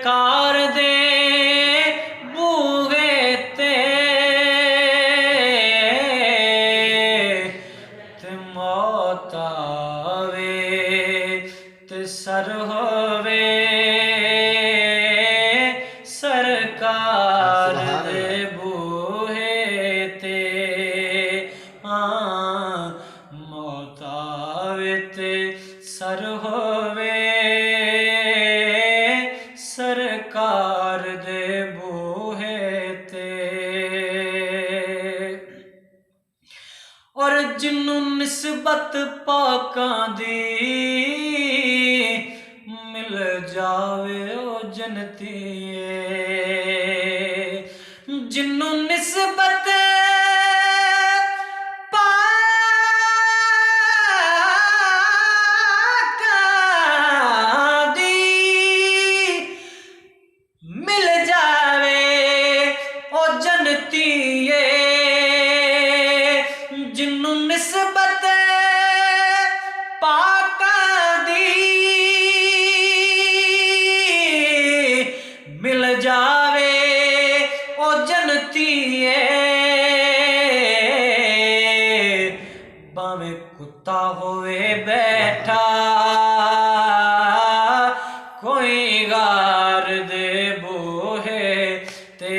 सरकार दे बूहे ते मौत आवे ते सर होवे सरकार दे बूहे ते मौत आवे ते सर होवे सरकार दे बूहे ते। और जिन्नू निस्बत पाकां दी मिल जावे ओ जनतीए, जिन्नू निस्बत पाकां दी मिल जावे ओ जनतीए, जिन्नू निस्बत पाकां दी मिल जावे ओ जनतीए, भावें कुत्ता होवे बैठा कोई गार दे बूहे ते,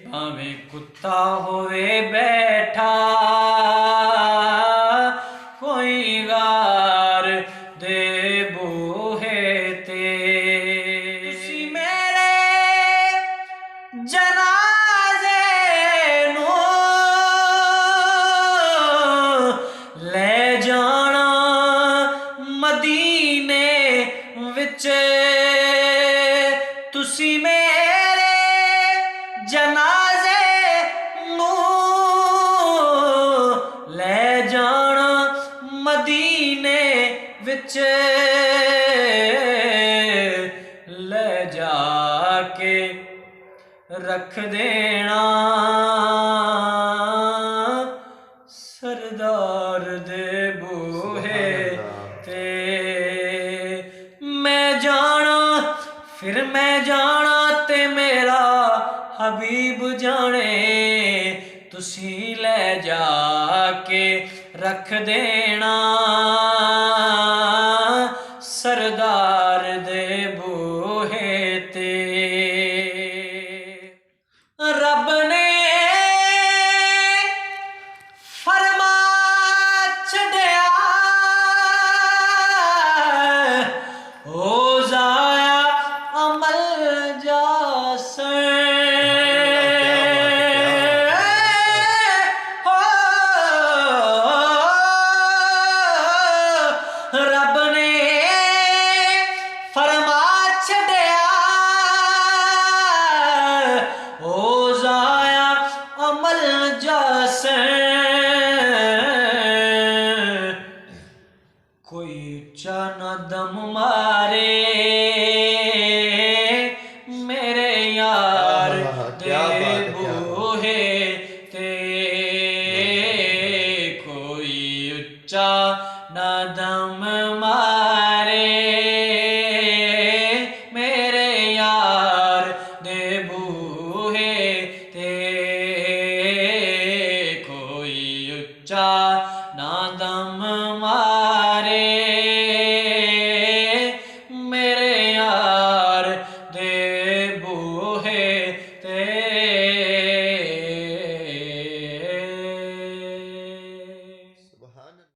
भावें कुत्ता होवे बैठा कोई गार दे बूहे ते। तुसी मेरे जनाजे नू ले जाना मदीने विच, तुसी मेरे जनाजे नू ले जाना मदीने विच, ले जाके रख देना सरदार दे बूहे ते। मैं जाना फिर मैं जाना ते मेरा हबीब जाने, तुसी ले जाके रख देना सरदार दे बूहे ते। रब ने फरमा छड्या हो जाया अमल जासन, रब ने फरमा छड्या हो जाया अमल जासन, कोई ऊंचा ना दम मारे मेरे यार दे बूहे ते, कोई ऊंचा ना दम